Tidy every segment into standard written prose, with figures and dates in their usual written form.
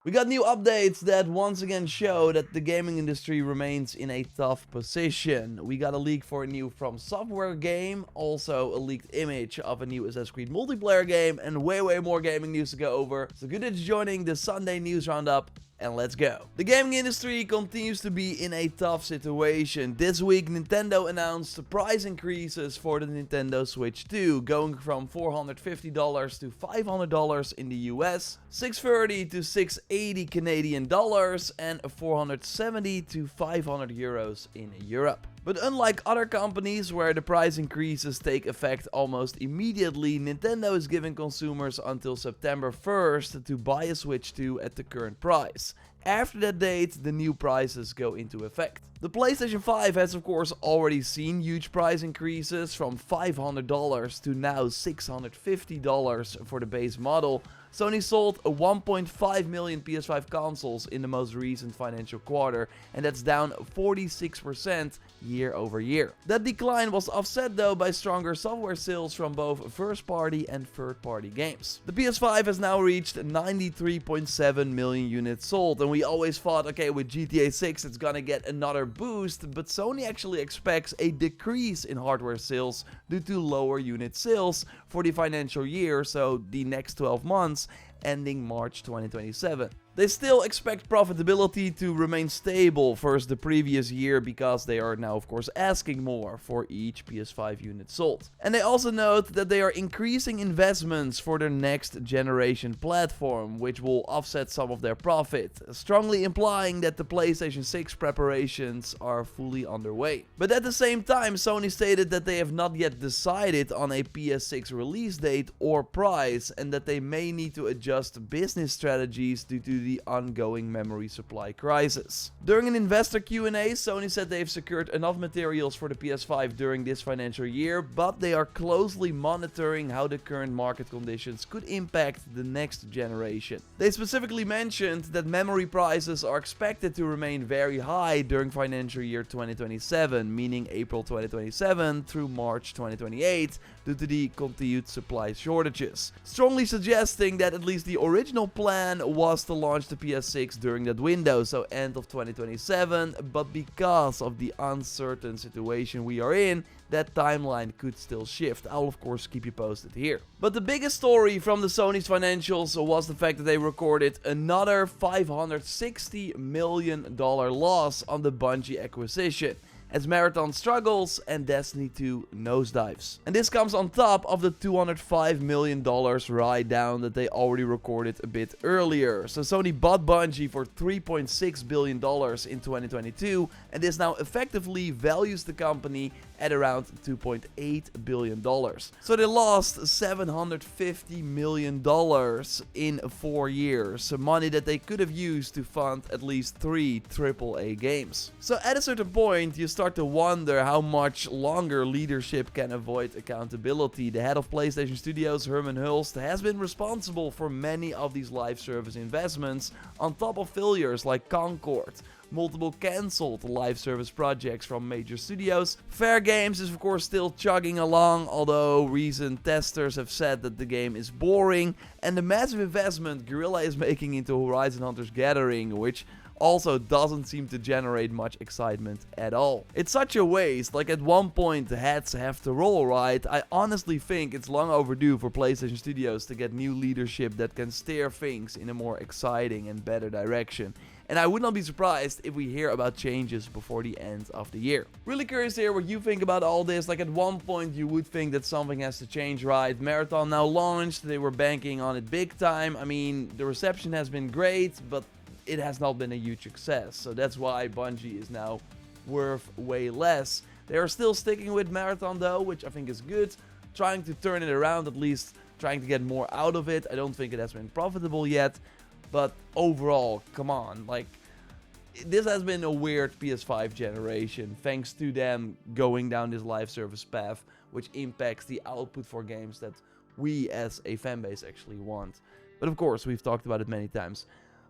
We got new updates that once again show that the gaming industry remains in a tough position. We got a leak for a new Fromsoftware game, also a leaked image of a new Assassin's Creed multiplayer game, and way more gaming news to go over. So good that you're joining the Sunday News Roundup. And let's go. The gaming industry continues to be in a tough situation. This week, Nintendo announced price increases for the Nintendo Switch 2, going from $450 to $500 in the US, $630 to $680 Canadian dollars, and $470 to 500 euros in Europe. But unlike other companies where the price increases take effect almost immediately, Nintendo is giving consumers until September 1st to buy a Switch 2 at the current price. After that date, the new prices go into effect. The PlayStation 5 has of course already seen huge price increases from $500 to now $650 for the base model. Sony sold 1.5 million PS5 consoles in the most recent financial quarter, and that's down 46% year over year. That decline was offset though by stronger software sales from both first-party and third-party games. The PS5 has now reached 93.7 million units sold, and we always thought, okay, with GTA 6 it's gonna get another boost, but Sony actually expects a decrease in hardware sales due to lower unit sales for the financial year, so the next 12 months ending March 2027. They still expect profitability to remain stable versus the previous year because they are now of course asking more for each PS5 unit sold. And they also note that they are increasing investments for their next generation platform, which will offset some of their profit, strongly implying that the PlayStation 6 preparations are fully underway. But at the same time, Sony stated that they have not yet decided on a PS6 release date or price, and that they may need to adjust business strategies due to the ongoing memory supply crisis. During an investor Q&A, Sony said they've secured enough materials for the PS5 during this financial year, but they are closely monitoring how the current market conditions could impact the next generation. They specifically mentioned that memory prices are expected to remain very high during financial year 2027, meaning April 2027 through March 2028, due to the continued supply shortages, strongly suggesting that at least the original plan was to launch the PS6 during that window, so end of 2027, but because of the uncertain situation we are in, that timeline could still shift. I'll of course keep you posted here. But the biggest story from the Sony's financials was the fact that they recorded another $560 million loss on the Bungie acquisition, as Marathon struggles and Destiny 2 nosedives. And this comes on top of the $205 million write-down that they already recorded a bit earlier. So Sony bought Bungie for $3.6 billion in 2022, and this now effectively values the company at around $2.8 billion. So they lost $750 million in 4 years, money that they could have used to fund at least 3 AAA games. So at a certain point, you start to wonder how much longer leadership can avoid accountability. The head of PlayStation Studios, Herman Hulst, has been responsible for many of these live service investments, on top of failures like Concord, multiple cancelled live service projects from major studios. Fair Games is of course still chugging along, although recent testers have said that the game is boring, and the massive investment Guerrilla is making into Horizon Hunters Gathering, which also doesn't seem to generate much excitement at all. It's such a waste. Like, at one point the heads have to roll, right? I honestly think it's long overdue for PlayStation Studios to get new leadership that can steer things in a more exciting and better direction. And I would not be surprised if we hear about changes before the end of the year. Really curious to hear what you think about all this. Like, at one point you would think that something has to change, right? Marathon now launched, they were banking on it big time. I mean, the reception has been great, but it has not been a huge success. So that's why Bungie is now worth way less. They are still sticking with Marathon though, which I think is good. Trying to turn it around, at least trying to get more out of it. I don't think it has been profitable yet. But overall, come on, like, this has been a weird PS5 generation, thanks to them going down this live service path, which impacts the output for games that we as a fanbase actually want. But of course, we've talked about it many times.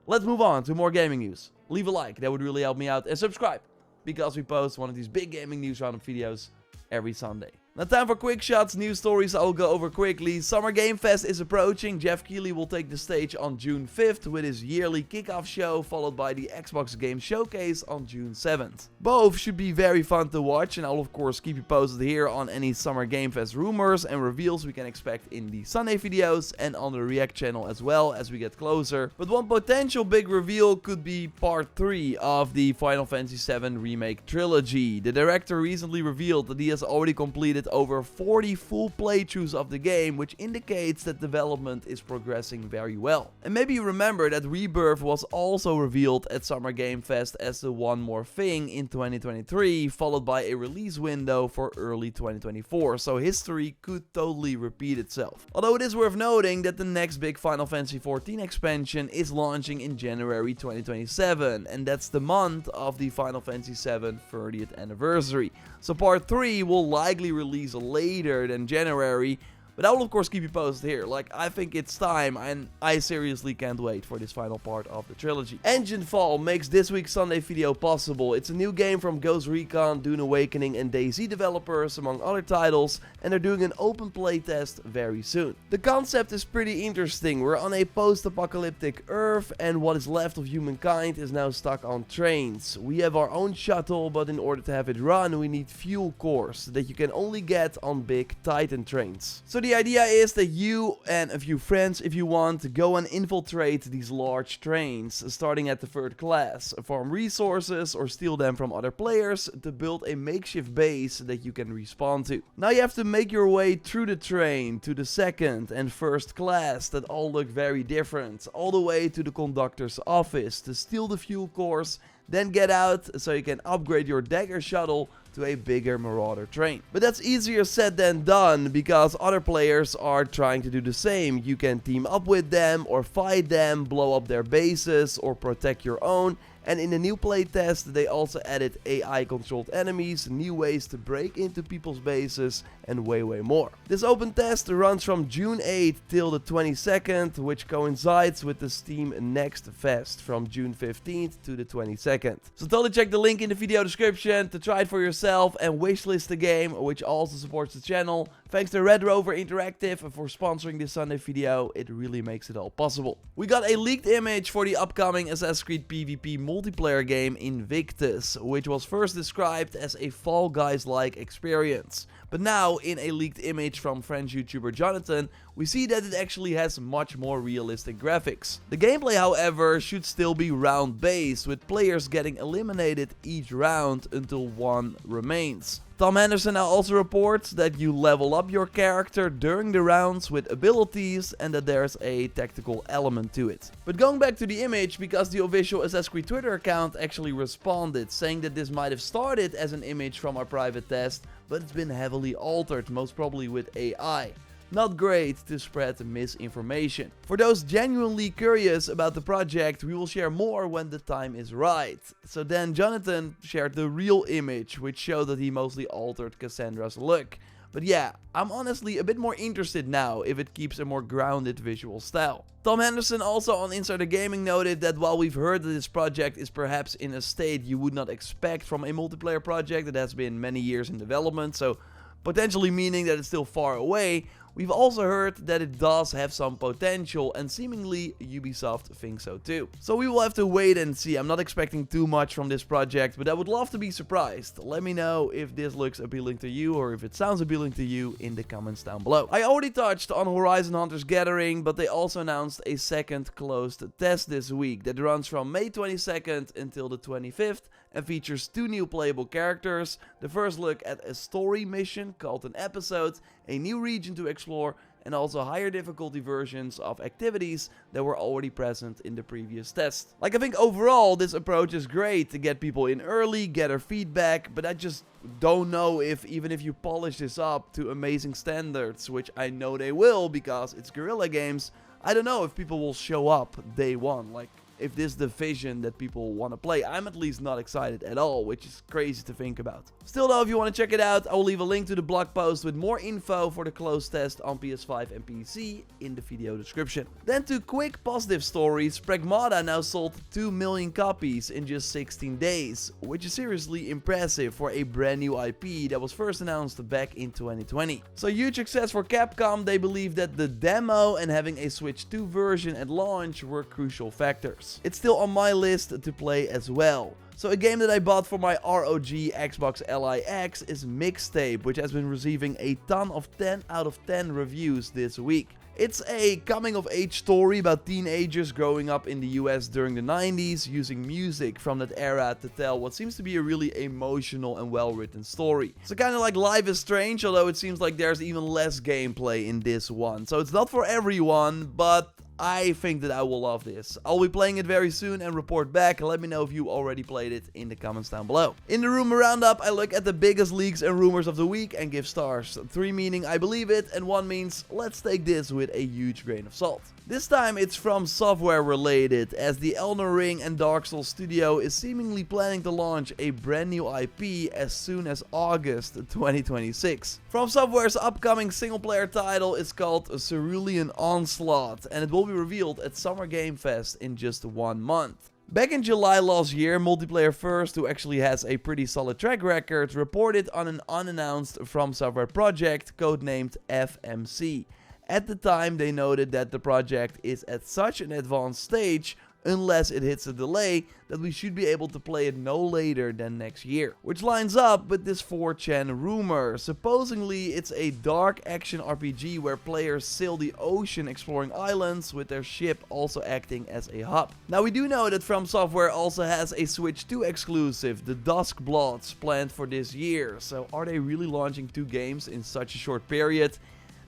Let's move on to more gaming news. Leave a like, that would really help me out, and subscribe, because we post one of these big gaming news roundup videos every Sunday. Now time for quick shots, news stories I'll go over quickly. Summer Game Fest is approaching. Jeff Keighley will take the stage on June 5th with his yearly kickoff show, followed by the Xbox Game Showcase on June 7th. Both should be very fun to watch, and I'll of course keep you posted here on any Summer Game Fest rumors and reveals we can expect in the Sunday videos and on the React channel as well as we get closer. But one potential big reveal could be part 3 of the Final Fantasy VII Remake trilogy. The director recently revealed that he has already completed over 40 full playthroughs of the game, which indicates that development is progressing very well. And maybe you remember that Rebirth was also revealed at Summer Game Fest as the one more thing in 2023, followed by a release window for early 2024, so history could totally repeat itself. Although it is worth noting that the next big Final Fantasy XIV expansion is launching in January 2027, and that's the month of the Final Fantasy VII 30th anniversary. So part 3 will likely release later than January, but I will of course keep you posted here. Like, I think it's time, and I seriously can't wait for this final part of the trilogy. Enginefall makes this week's Sunday video possible. It's a new game from Ghost Recon, Dune Awakening and DayZ developers, among other titles, and they're doing an open playtest very soon. The concept is pretty interesting. We're on a post-apocalyptic Earth, and what is left of humankind is now stuck on trains. We have our own shuttle, but in order to have it run, we need fuel cores that you can only get on big Titan trains. So the idea is that you and a few friends, if you want, go and infiltrate these large trains, starting at the 3rd class, farm resources or steal them from other players to build a makeshift base that you can respawn to. Now you have to make your way through the train to the 2nd and 1st class that all look very different, all the way to the conductor's office to steal the fuel cores, then get out so you can upgrade your Dagger shuttle to a bigger Marauder train. But that's easier said than done, because other players are trying to do the same. You can team up with them or fight them, blow up their bases or protect your own. And in the new playtest, they also added AI-controlled enemies, new ways to break into people's bases, and way more. This open test runs from June 8th till the 22nd, which coincides with the Steam Next Fest from June 15th to the 22nd. So totally check the link in the video description to try it for yourself and wishlist the game, which also supports the channel. Thanks to Red Rover Interactive for sponsoring this Sunday video. It really makes it all possible. We got a leaked image for the upcoming Assassin's Creed PvP multiplayer game Invictus, which was first described as a Fall Guys-like experience. But now, in a leaked image from French YouTuber Jonathan, we see that it actually has much more realistic graphics. The gameplay, however, should still be round-based, with players getting eliminated each round until one remains. Tom Henderson now also reports that you level up your character during the rounds with abilities and that there's a tactical element to it. But going back to the image, because the official Assassin's Creed Twitter account actually responded, saying that this might have started as an image from our private test, but it's been heavily altered, most probably with AI. Not great to spread misinformation. For those genuinely curious about the project, we will share more when the time is right. So then Jonathan shared the real image, which showed that he mostly altered Cassandra's look. But yeah, I'm honestly a bit more interested now if it keeps a more grounded visual style. Tom Henderson also on Insider Gaming noted that while we've heard that this project is perhaps in a state you would not expect from a multiplayer project that has been many years in development, so potentially meaning that it's still far away, we've also heard that it does have some potential, and seemingly Ubisoft thinks so too. So we will have to wait and see. I'm not expecting too much from this project, but I would love to be surprised. Let me know if this looks appealing to you or if it sounds appealing to you in the comments down below. I already touched on Horizon Hunters Gathering, but they also announced a second closed test this week that runs from May 22nd until the 25th and features 2 new playable characters, the first look at a story mission called an episode, a new region to explore, and also higher difficulty versions of activities that were already present in the previous test. Like, I think overall this approach is great to get people in early, gather feedback, but I just don't know if even if you polish this up to amazing standards, which I know they will because it's Guerrilla Games, I don't know if people will show up day one. Like, if this is the vision that people want to play. I'm at least not excited at all, which is crazy to think about. Still though, if you want to check it out, I will leave a link to the blog post with more info for the closed test on PS5 and PC in the video description. Then to quick positive stories, Pragmata now sold 2 million copies in just 16 days, which is seriously impressive for a brand new IP that was first announced back in 2020. So huge success for Capcom. They believe that the demo and having a Switch 2 version at launch were crucial factors. It's still on my list to play as well. So a game that I bought for my ROG Xbox LIX is Mixtape, which has been receiving a ton of 10 out of 10 reviews this week. It's a coming-of-age story about teenagers growing up in the US during the 90s, using music from that era to tell what seems to be a really emotional and well-written story. So kind of like Life is Strange, although it seems like there's even less gameplay in this one. So it's not for everyone, but I think that I will love this. I'll be playing it very soon and report back. Let me know if you already played it in the comments down below. In the rumor roundup, I look at the biggest leaks and rumors of the week and give stars. 3 meaning I believe it, and 1 means let's take this with a huge grain of salt. This time it's Fromsoftware related, as the Elden Ring and Dark Souls studio is seemingly planning to launch a brand new IP as soon as August 2026. Fromsoftware's upcoming single-player title is called Cerulean Onslaught, and it will be revealed at Summer Game Fest in just 1 month. Back in July last year, Multiplayer First, who actually has a pretty solid track record, reported on an unannounced Fromsoftware project codenamed FMC. At the time, they noted that the project is at such an advanced stage, unless it hits a delay, that we should be able to play it no later than next year. Which lines up with this 4chan rumor. Supposedly, it's a dark action RPG where players sail the ocean exploring islands, with their ship also acting as a hub. Now we do know that Fromsoftware also has a Switch 2 exclusive, the Duskbloods, planned for this year. So are they really launching 2 games in such a short period?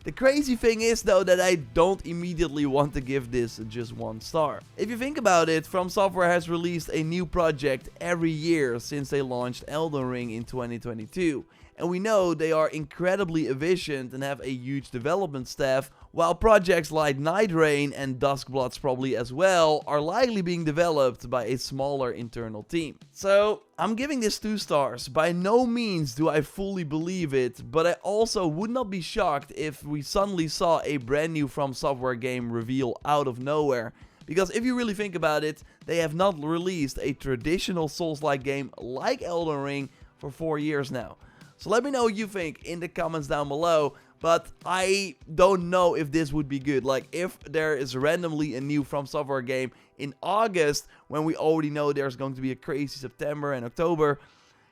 The crazy thing is though that I don't immediately want to give this just 1 star. If you think about it, Fromsoftware has released a new project every year since they launched Elden Ring in 2022. And we know they are incredibly efficient and have a huge development staff, while projects like Night Rain and Duskbloods probably as well are likely being developed by a smaller internal team. So I'm giving this 2 stars. By no means do I fully believe it, but I also would not be shocked if we suddenly saw a brand new Fromsoftware game reveal out of nowhere. Because if you really think about it, they have not released a traditional Souls-like game like Elden Ring for 4 years now. So let me know what you think in the comments down below, but I don't know if this would be good. Like, if there is randomly a new Fromsoftware game in August, when we already know there's going to be a crazy September and October,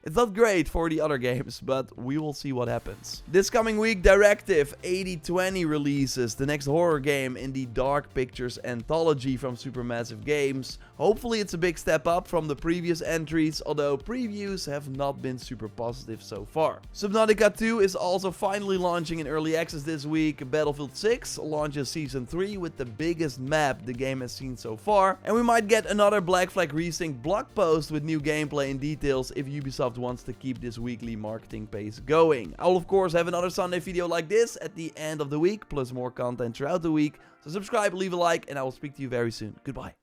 it's not great for the other games, but we will see what happens. This coming week, Directive 8020 releases, the next horror game in the Dark Pictures anthology from Supermassive Games. Hopefully it's a big step up from the previous entries, although previews have not been super positive so far. Subnautica 2 is also finally launching in early access this week. Battlefield 6 launches Season 3 with the biggest map the game has seen so far. And we might get another Black Flag Resynced blog post with new gameplay and details if Ubisoft wants to keep this weekly marketing pace going. I will of course have another Sunday video like this at the end of the week, plus more content throughout the week. So subscribe, leave a like, and I will speak to you very soon. Goodbye.